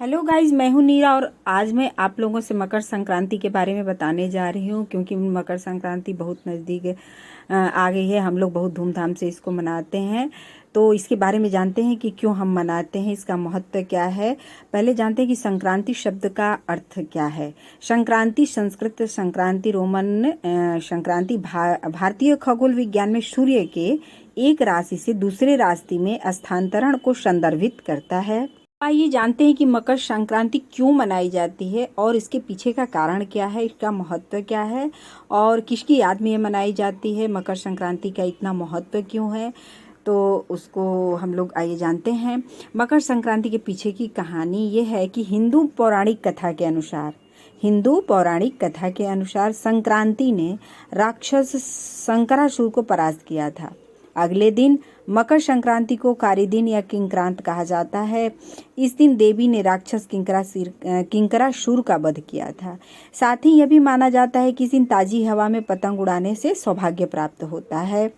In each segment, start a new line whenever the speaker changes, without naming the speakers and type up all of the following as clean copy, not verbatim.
Hello guys, मैं हूं नीरा और आज मैं आप लोगों से मकर संक्रांति के बारे में बताने जा रही हूं क्योंकि मकर संक्रांति बहुत नज़दीक आ गई है। हम लोग बहुत धूमधाम से इसको मनाते हैं। तो इसके बारे में जानते हैं कि क्यों हम मनाते हैं, इसका महत्व क्या है। पहले जानते हैं कि संक्रांति शब्द का अर्थ क्या है। संक्रांति संस्कृत संक्रांति रोमन संक्रांति भारतीय खगोल विज्ञान में सूर्य के एक राशि से दूसरे राशि में स्थानांतरण को संदर्भित करता है। आइए जानते हैं कि मकर संक्रांति क्यों मनाई जाती है और इसके पीछे का कारण क्या है, इसका महत्व क्या है और किसकी याद में ये मनाई जाती है। मकर संक्रांति का इतना महत्व क्यों है, तो उसको हम लोग आइए जानते हैं। मकर संक्रांति के पीछे की कहानी ये है कि हिंदू पौराणिक कथा के अनुसार संक्रांति ने राक्षस शंकरासुर को परास्त किया था। अगले दिन मकर संक्रांति को कारी दिन या किंक्रांत कहा जाता है। इस दिन देवी ने राक्षस किंकरासुर का वध किया था। साथ ही यह भी माना जाता है कि इस दिन ताजी हवा में पतंग उड़ाने से सौभाग्य प्राप्त होता है।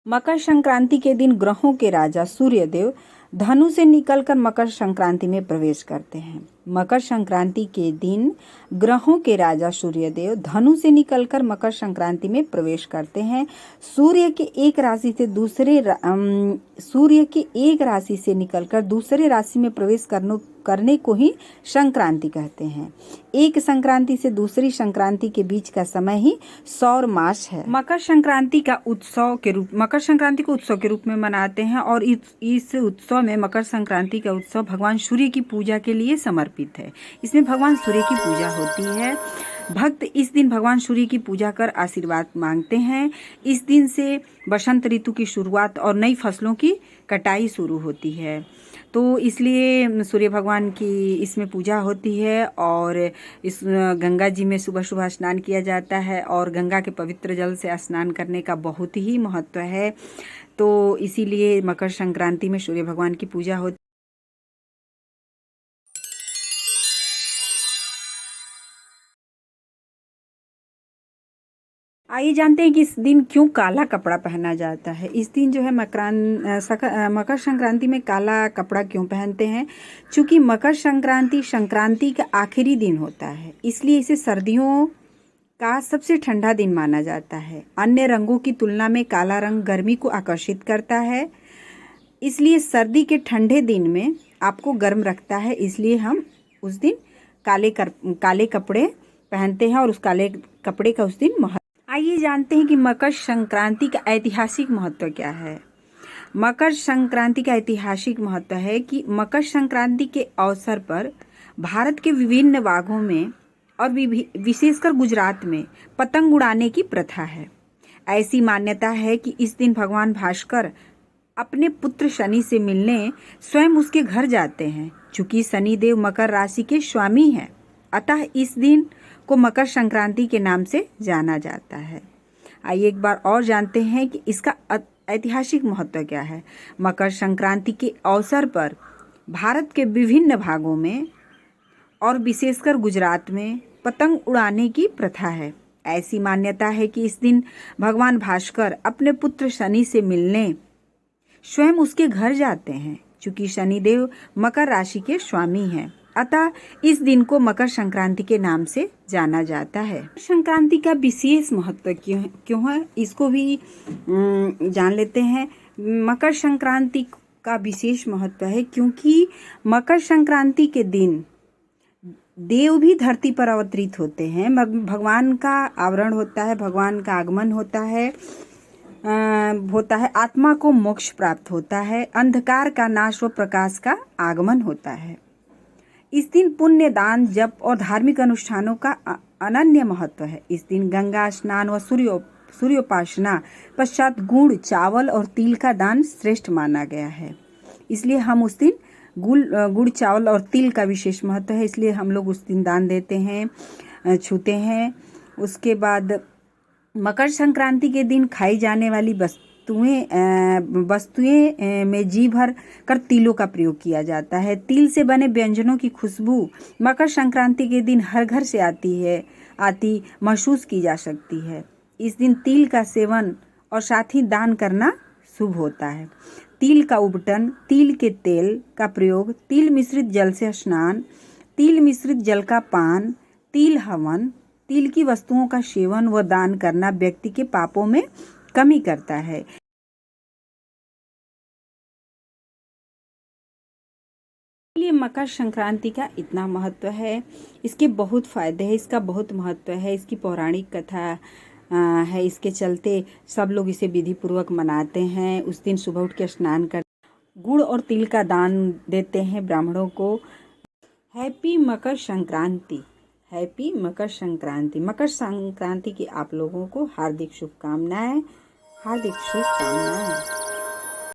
मकर संक्रांति के दिन ग्रहों के राजा सूर्यदेव धनु से निकलकर मकर संक्रांति में प्रवेश करते हैं। मकर संक्रांति के दिन ग्रहों के राजा सूर्यदेव धनु से निकलकर मकर संक्रांति में प्रवेश करते हैं। सूर्य के एक राशि से निकलकर दूसरे राशि में प्रवेश करने को ही संक्रांति कहते हैं। एक संक्रांति से दूसरी संक्रांति के बीच का समय ही सौर मास है। मकर संक्रांति को उत्सव के रूप में मनाते हैं और इस उत्सव में मकर संक्रांति का उत्सव भगवान सूर्य की पूजा के लिए समर्पित है। इसमें भगवान सूर्य की पूजा होती है। भक्त इस दिन भगवान सूर्य की पूजा कर आशीर्वाद मांगते हैं। इस दिन से बसंत ऋतु की शुरुआत और नई फसलों की कटाई शुरू होती है, तो इसलिए सूर्य भगवान की इसमें पूजा होती है। और इस गंगा जी में सुबह सुबह स्नान किया जाता है और गंगा के पवित्र जल से स्नान करने का बहुत ही महत्व है। तो इसीलिए मकर संक्रांति में सूर्य भगवान की पूजा होती है। आइए जानते हैं कि इस दिन क्यों काला कपड़ा पहना जाता है। इस दिन जो है मकर संक्रांति में काला कपड़ा क्यों पहनते हैं, क्योंकि मकर संक्रांति का आखिरी दिन होता है, इसलिए इसे सर्दियों का सबसे ठंडा दिन माना जाता है। अन्य रंगों की तुलना में काला रंग गर्मी को आकर्षित करता है, इसलिए सर्दी के ठंडे दिन में आपको गर्म रखता है। इसलिए हम उस दिन काले कपड़े पहनते हैं और उस काले कपड़े का उस दिन महत्व। आइए जानते हैं कि मकर संक्रांति का ऐतिहासिक महत्व क्या है। मकर संक्रांति का ऐतिहासिक महत्व है कि मकर संक्रांति के अवसर पर भारत के विभिन्न भागों में और विशेषकर गुजरात में पतंग उड़ाने की प्रथा है। ऐसी मान्यता है कि इस दिन भगवान भास्कर अपने पुत्र शनि से मिलने स्वयं उसके घर जाते हैं। चूंकि शनिदेव मकर राशि के स्वामी हैं, अतः इस दिन को मकर संक्रांति के नाम से जाना जाता है। आइए एक बार और जानते हैं कि इसका ऐतिहासिक महत्व क्या है। मकर संक्रांति के अवसर पर भारत के विभिन्न भागों में और विशेषकर गुजरात में पतंग उड़ाने की प्रथा है। ऐसी मान्यता है कि इस दिन भगवान भास्कर अपने पुत्र शनि से मिलने स्वयं उसके घर जाते हैं। चूंकि शनिदेव मकर राशि के स्वामी हैं, अतः इस दिन को मकर संक्रांति के नाम से जाना जाता है। संक्रांति का विशेष महत्व क्यों है, इसको भी जान लेते हैं। मकर संक्रांति का विशेष महत्व है क्योंकि मकर संक्रांति के दिन देव भी धरती पर अवतरित होते हैं। भगवान का आवरण होता है, भगवान का आगमन होता है, आत्मा को मोक्ष प्राप्त होता है, अंधकार का नाश व प्रकाश का आगमन होता है। इस दिन पुण्य दान, जप और धार्मिक अनुष्ठानों का अनन्य महत्व है। इस दिन गंगा स्नान व सूर्योपासना पश्चात गुड़, चावल और तिल का दान श्रेष्ठ माना गया है। इसलिए हम उस दिन गुड़, चावल और तिल का विशेष महत्व है, इसलिए हम लोग उस दिन दान देते हैं, छूते हैं। उसके बाद मकर संक्रांति के दिन खाई जाने वाली वस्तुएं में जी भर कर तिलों का प्रयोग किया जाता है। तिल से बने व्यंजनों की खुशबू मकर संक्रांति के दिन हर घर से आती महसूस की जा सकती है। इस दिन तिल का सेवन और साथ ही दान करना शुभ होता है। तिल का उबटन, तिल के तेल का प्रयोग, तिल मिश्रित जल से स्नान, तिल मिश्रित जल का पान, तिल हवन, तिल की वस्तुओं का सेवन व दान करना व्यक्ति के पापों में कमी करता है। इसलिए मकर संक्रांति का इतना महत्व है, इसके बहुत फायदे हैं, इसका बहुत महत्व है, इसकी पौराणिक कथा है। इसके चलते सब लोग इसे विधि पूर्वक मनाते हैं। उस दिन सुबह उठ के स्नान कर गुड़ और तिल का दान देते हैं ब्राह्मणों को। Happy Makar Sankranti, happy Makar Sankranti. मकर संक्रांति की आप लोगों को हार्दिक शुभकामनाएं, हार्दिक शुभकामनाएं।